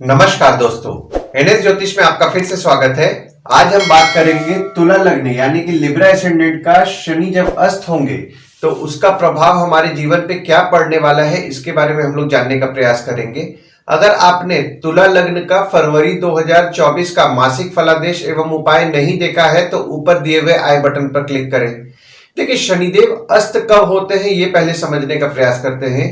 नमस्कार दोस्तों, एनएस ज्योतिष में आपका फिर से स्वागत है। आज हम बात करेंगे तुला लग्न यानी कि लिब्रा एसेंडेंट का शनि जब अस्त होंगे तो उसका प्रभाव हमारे जीवन पे क्या पड़ने वाला है, इसके बारे में हम लोग जानने का प्रयास करेंगे। अगर आपने तुला लग्न का फरवरी 2024 का मासिक फलादेश एवं उपाय नहीं देखा है तो ऊपर दिए हुए आई बटन पर क्लिक करें। देखिए, शनिदेव अस्त कब होते हैं ये पहले समझने का प्रयास करते हैं।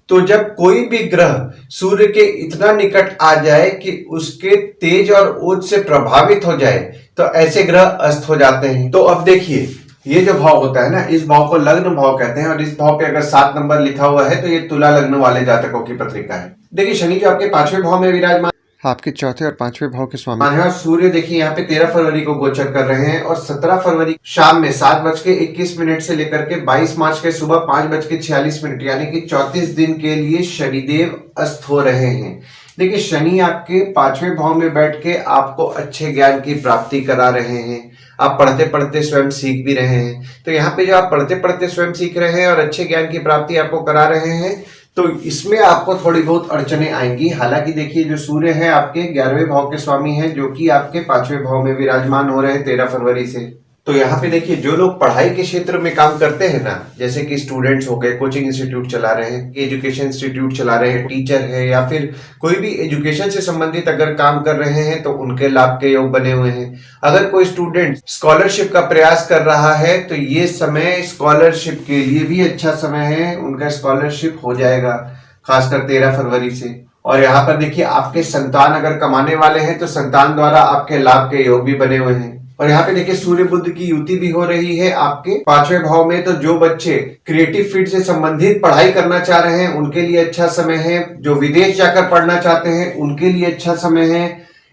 तो जब कोई भी ग्रह सूर्य के इतना निकट आ जाए कि उसके तेज और ओज से प्रभावित हो जाए तो ऐसे ग्रह अस्त हो जाते हैं। तो अब देखिए, ये जो भाव होता है ना, इस भाव को लग्न भाव कहते हैं और इस भाव पे अगर 7 नंबर लिखा हुआ है तो ये तुला लग्न वाले जातकों की पत्रिका है। देखिए, शनि जो आपके 5वें भाव में विराजमान, आपके चौथे और 5वें भाव के स्वामी और सूर्य देखिए यहाँ पे 13 फरवरी को गोचर कर रहे हैं और 17 फरवरी शाम में 7:21 से लेकर के 22 मार्च के सुबह 5:46 यानी कि 34 दिन के लिए शनिदेव अस्त हो रहे हैं। देखिए, शनि आपके 5वें भाव में बैठ के आपको अच्छे ज्ञान की प्राप्ति करा रहे हैं। आप पढ़ते पढ़ते स्वयं सीख भी रहे हैं। तो यहाँ पे जो आप पढ़ते पढ़ते स्वयं सीख रहे हैं और अच्छे ज्ञान की प्राप्ति आपको करा रहे हैं तो इसमें आपको थोड़ी बहुत अड़चने आएंगी। हालांकि देखिए, जो सूर्य है आपके 11वें भाव के स्वामी हैं जो कि आपके 5वें भाव में विराजमान हो रहे हैं 13 फरवरी से। तो यहाँ पे देखिए, जो लोग पढ़ाई के क्षेत्र में काम करते हैं ना, जैसे कि स्टूडेंट्स हो गए, कोचिंग इंस्टीट्यूट चला रहे हैं, एजुकेशन इंस्टीट्यूट चला रहे हैं, टीचर है या फिर कोई भी एजुकेशन से संबंधित अगर काम कर रहे हैं तो उनके लाभ के योग बने हुए हैं। अगर कोई स्टूडेंट स्कॉलरशिप का प्रयास कर रहा है तो ये समय स्कॉलरशिप के लिए भी अच्छा समय है, उनका स्कॉलरशिप हो जाएगा खासकर 13 फरवरी से। और यहाँ पर देखिए, आपके संतान अगर कमाने वाले हैं तो संतान द्वारा आपके लाभ के योग भी बने हुए हैं। और यहाँ पे देखिए, सूर्य बुध की युति भी हो रही है आपके 5वें भाव में। तो जो बच्चे क्रिएटिव फील्ड से संबंधित पढ़ाई करना चाह रहे हैं उनके लिए अच्छा समय है। जो विदेश जाकर पढ़ना चाहते हैं उनके लिए अच्छा समय है।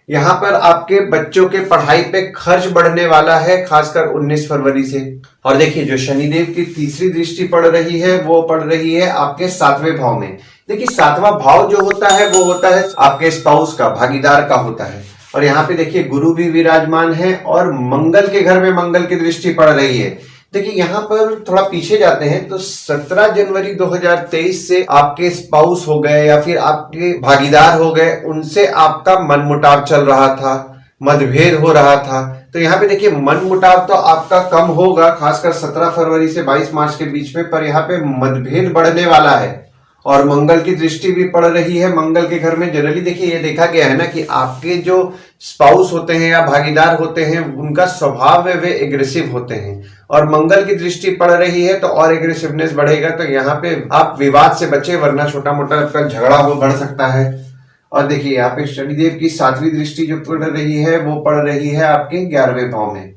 यहाँ पर आपके बच्चों के पढ़ाई पे खर्च बढ़ने वाला है खासकर 19 फरवरी से। और देखिए, जो शनिदेव की तीसरी दृष्टि पड़ रही है वो पड़ रही है आपके 7वें भाव में। देखिए, 7वां भाव जो होता है वो होता है आपके स्पाउस का, भागीदार का होता है। और यहाँ पे देखिए, गुरु भी विराजमान है और मंगल के घर में मंगल की दृष्टि पड़ रही है। देखिए, यहाँ पर थोड़ा पीछे जाते हैं तो 17 जनवरी 2023 से आपके स्पाउस हो गए या फिर आपके भागीदार हो गए, उनसे आपका मनमुटाव चल रहा था, मतभेद हो रहा था। तो यहाँ पे देखिए, मनमुटाव तो आपका कम होगा खासकर 17 फरवरी से 22 मार्च के बीच में, पर यहाँ पे मतभेद बढ़ने वाला है। और मंगल की दृष्टि भी पड़ रही है मंगल के घर में। जनरली देखिए, ये देखा गया है ना कि आपके जो स्पाउस होते हैं या भागीदार होते हैं उनका स्वभाव में वे एग्रेसिव होते हैं और मंगल की दृष्टि पड़ रही है तो और एग्रेसिवनेस बढ़ेगा। तो यहाँ पे आप विवाद से बचे, वरना छोटा मोटा आपका झगड़ा हो बढ़ सकता है। और देखिए, यहाँ पे शनिदेव की 7वीं दृष्टि जो पड़ रही है वो पड़ रही है आपके 11वें भाव में।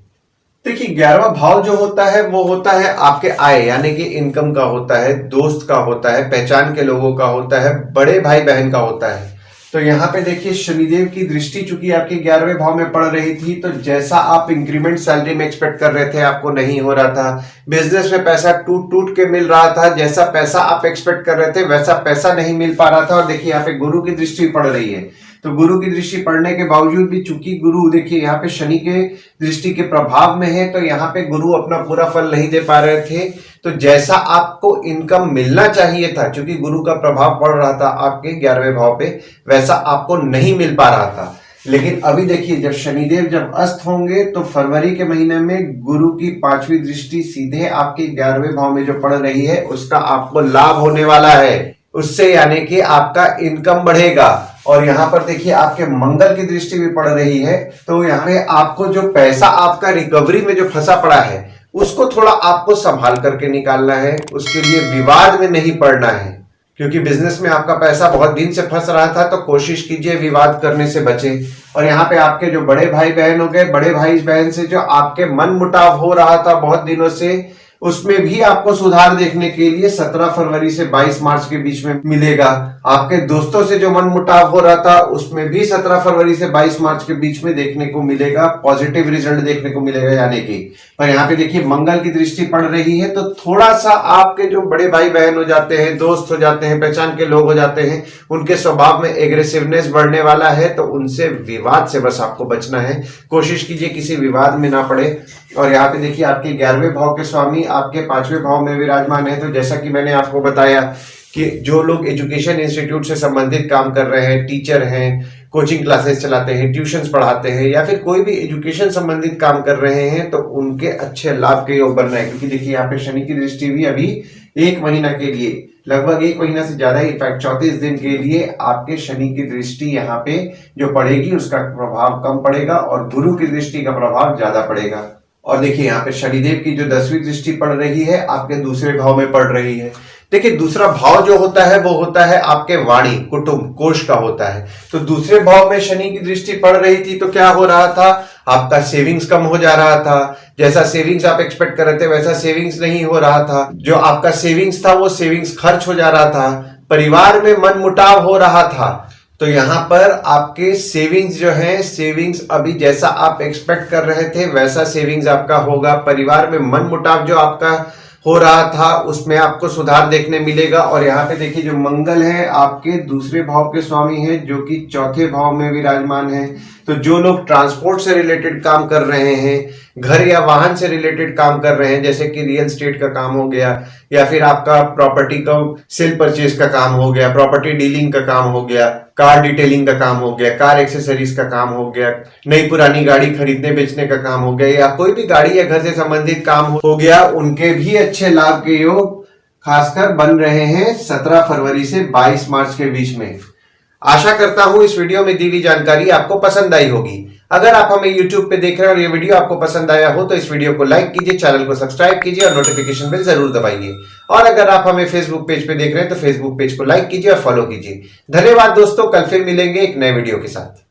देखिए, 11वां भाव जो होता है वो होता है आपके आय यानी कि इनकम का होता है, दोस्त का होता है, पहचान के लोगों का होता है, बड़े भाई बहन का होता है। तो यहाँ पे देखिए, शनिदेव की दृष्टि चूंकि आपके 11वें भाव में पड़ रही थी तो जैसा आप इंक्रीमेंट सैलरी में एक्सपेक्ट कर रहे थे आपको नहीं हो रहा था। बिजनेस में पैसा टूट टूट के मिल रहा था, जैसा पैसा आप एक्सपेक्ट कर रहे थे वैसा पैसा नहीं मिल पा रहा था। और देखिए, यहाँ पे गुरु की दृष्टि पड़ रही है तो गुरु की दृष्टि पड़ने के बावजूद भी चूंकि गुरु देखिए यहाँ पे शनि के दृष्टि के प्रभाव में है तो यहाँ पे गुरु अपना पूरा फल नहीं दे पा रहे थे। तो जैसा आपको इनकम मिलना चाहिए था, चूंकि गुरु का प्रभाव पड़ रहा था आपके 11वें भाव पे, वैसा आपको नहीं मिल पा रहा था। लेकिन अभी देखिए, जब शनिदेव जब अस्त होंगे तो फरवरी के महीने में गुरु की 5वीं दृष्टि सीधे आपके 11वें भाव में जो पड़ रही है उसका आपको लाभ होने वाला है उससे, यानी कि आपका इनकम बढ़ेगा। और यहाँ पर देखिए, आपके मंगल की दृष्टि भी पड़ रही है तो यहाँ पे आपको जो पैसा आपका रिकवरी में जो फंसा पड़ा है उसको थोड़ा आपको संभाल करके निकालना है। उसके लिए विवाद में नहीं पड़ना है, क्योंकि बिजनेस में आपका पैसा बहुत दिन से फंस रहा था तो कोशिश कीजिए विवाद करने से बचे। और यहाँ पे आपके जो बड़े भाई बहन हो गए, बड़े भाई बहन से जो आपके मन मुटाव हो रहा था बहुत दिनों से, उसमें भी आपको सुधार देखने के लिए 17 फरवरी से 22 मार्च के बीच में मिलेगा। आपके दोस्तों से जो मनमुटाव हो रहा था उसमें भी 17 फरवरी से 22 मार्च के बीच में देखने को मिलेगा, पॉजिटिव रिजल्ट देखने को मिलेगा। यानी कि पर यहाँ पे देखिए, मंगल की दृष्टि पड़ रही है तो थोड़ा सा आपके जो बड़े भाई बहन हो जाते हैं, दोस्त हो जाते हैं, पहचान के लोग हो जाते हैं, उनके स्वभाव में एग्रेसिवनेस बढ़ने वाला है तो उनसे विवाद से बस आपको बचना है। कोशिश कीजिए किसी विवाद में ना पड़े। और यहाँ पे देखिए, आपके 11वें भाव के स्वामी आपके 5वें भाव में विराजमान है। तो जैसा कि मैंने आपको बताया कि जो लोग एजुकेशन इंस्टीट्यूट से संबंधित काम कर रहे हैं, टीचर हैं, कोचिंग क्लासेस चलाते हैं, ट्यूशंस पढ़ाते हैं या फिर कोई भी एजुकेशन संबंधित काम कर रहे हैं, तो उनके अच्छे लाभ के योग बन रहे हैं। क्योंकि देखिए यहाँ पे शनि की दृष्टि भी अभी 1 महीना के लिए, लगभग 1 महीना से ज्यादा, इनफैक्ट 34 दिन के लिए आपके शनि की दृष्टि यहाँ पे जो पड़ेगी उसका प्रभाव कम पड़ेगा और गुरु की दृष्टि का प्रभाव ज्यादा पड़ेगा। और देखिए यहाँ पे शनिदेव की जो 10वीं दृष्टि पड़ रही है आपके दूसरे भाव में पड़ रही है। देखिए दूसरा भाव जो होता है वो होता है आपके वाणी, कुटुंब, कोष का होता है। तो दूसरे भाव में शनि की दृष्टि पड़ रही थी तो क्या हो रहा था, आपका सेविंग्स कम हो जा रहा था। जैसा सेविंग्स आप एक्सपेक्ट कर रहे थे वैसा सेविंग्स नहीं हो रहा था। जो आपका सेविंग्स था वो सेविंग्स खर्च हो जा रहा था। परिवार में मनमुटाव हो रहा था। तो यहां पर आपके सेविंग्स जो है, सेविंग्स अभी जैसा आप एक्सपेक्ट कर रहे थे वैसा सेविंग्स आपका होगा। परिवार में मनमुटाव जो आपका हो रहा था उसमें आपको सुधार देखने मिलेगा। और यहाँ पे देखिए जो मंगल है आपके दूसरे भाव के स्वामी है जो कि चौथे भाव में विराजमान है। तो जो लोग ट्रांसपोर्ट से रिलेटेड काम कर रहे हैं, घर या वाहन से रिलेटेड काम कर रहे हैं, जैसे कि रियल एस्टेट का काम हो गया या फिर आपका प्रॉपर्टी का सेल परचेज का काम हो गया, प्रॉपर्टी डीलिंग का काम हो गया, कार डिटेलिंग का काम हो गया, कार एक्सेसरीज का काम हो गया, नई पुरानी गाड़ी खरीदने बेचने का काम हो गया या कोई भी गाड़ी या घर से संबंधित काम हो गया, उनके भी अच्छे लाभ के योग खासकर बन रहे हैं 17 फरवरी से 22 मार्च के बीच में। आशा करता हूं इस वीडियो में दी हुई जानकारी आपको पसंद आई होगी। अगर आप हमें YouTube पे देख रहे हैं और ये वीडियो आपको पसंद आया हो तो इस वीडियो को लाइक कीजिए, चैनल को सब्सक्राइब कीजिए और नोटिफिकेशन बेल जरूर दबाइए। और अगर आप हमें Facebook पेज पे देख रहे हैं तो Facebook पेज को लाइक कीजिए और फॉलो कीजिए। धन्यवाद दोस्तों, कल फिर मिलेंगे एक नए वीडियो के साथ।